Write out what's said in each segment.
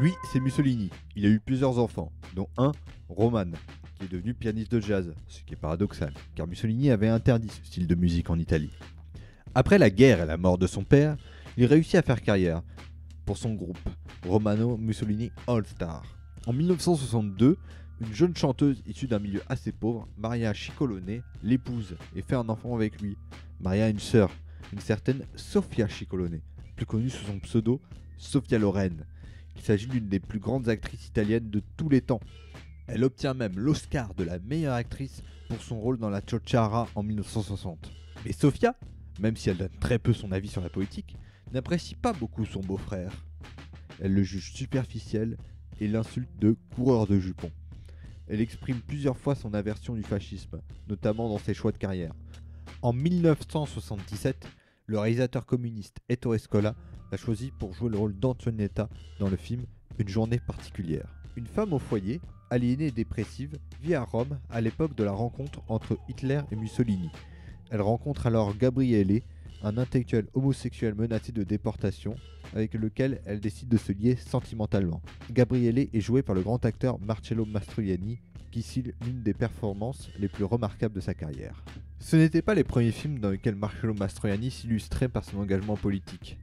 Lui, c'est Mussolini. Il a eu plusieurs enfants, dont un, Roman, qui est devenu pianiste de jazz, ce qui est paradoxal, car Mussolini avait interdit ce style de musique en Italie. Après la guerre et la mort de son père, il réussit à faire carrière pour son groupe, Romano Mussolini All Star. En 1962, une jeune chanteuse issue d'un milieu assez pauvre, Maria Ciccolone, l'épouse et fait un enfant avec lui. Maria a une sœur, une certaine Sofia Ciccolone, plus connue sous son pseudo Sofia Loren. Il s'agit d'une des plus grandes actrices italiennes de tous les temps. Elle obtient même l'Oscar de la meilleure actrice pour son rôle dans la Ciociara en 1960. Mais Sofia, même si elle donne très peu son avis sur la politique, n'apprécie pas beaucoup son beau-frère. Elle le juge superficiel et l'insulte de coureur de jupons. Elle exprime plusieurs fois son aversion du fascisme, notamment dans ses choix de carrière. En 1977, le réalisateur communiste Ettore Scola l'a choisi pour jouer le rôle d'Antonietta dans le film Une journée particulière. Une femme au foyer, aliénée et dépressive, vit à Rome à l'époque de la rencontre entre Hitler et Mussolini. Elle rencontre alors Gabriele, un intellectuel homosexuel menacé de déportation, avec lequel elle décide de se lier sentimentalement. Gabriele est joué par le grand acteur Marcello Mastroianni, qui signe l'une des performances les plus remarquables de sa carrière. Ce n'étaient pas les premiers films dans lesquels Marcello Mastroianni s'illustrait par son engagement politique.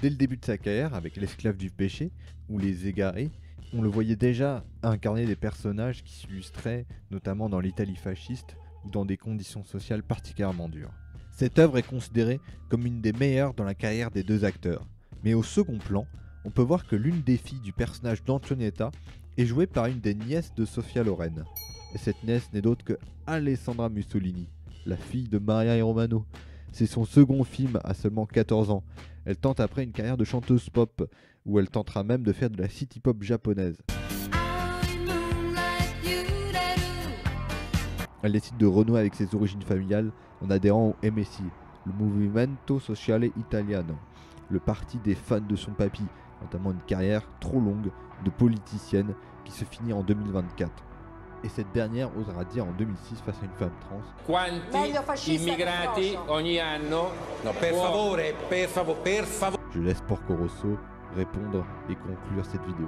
Dès le début de sa carrière, avec L'esclave du péché ou Les égarés, on le voyait déjà incarner des personnages qui s'illustraient notamment dans l'Italie fasciste ou dans des conditions sociales particulièrement dures. Cette œuvre est considérée comme une des meilleures dans la carrière des deux acteurs. Mais au second plan, on peut voir que l'une des filles du personnage d'Antonietta est jouée par une des nièces de Sofia Loren. Et cette nièce n'est d'autre que Alessandra Mussolini, la fille de Maria et Romano. C'est son second film à seulement 14 ans. Elle tente après une carrière de chanteuse pop, où elle tentera même de faire de la city pop japonaise. Elle décide de renouer avec ses origines familiales en adhérant au MSI, le Movimento Sociale Italiano, le parti des fans de son papy, notamment une carrière trop longue de politicienne qui se finit en 2024. Et cette dernière osera dire en 2006 face à une femme trans: Quanti immigrati ogni anno? No, per favore. Je laisse Porco Rosso répondre et conclure cette vidéo.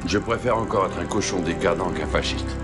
Je préfère encore être un cochon décadent qu'un fasciste.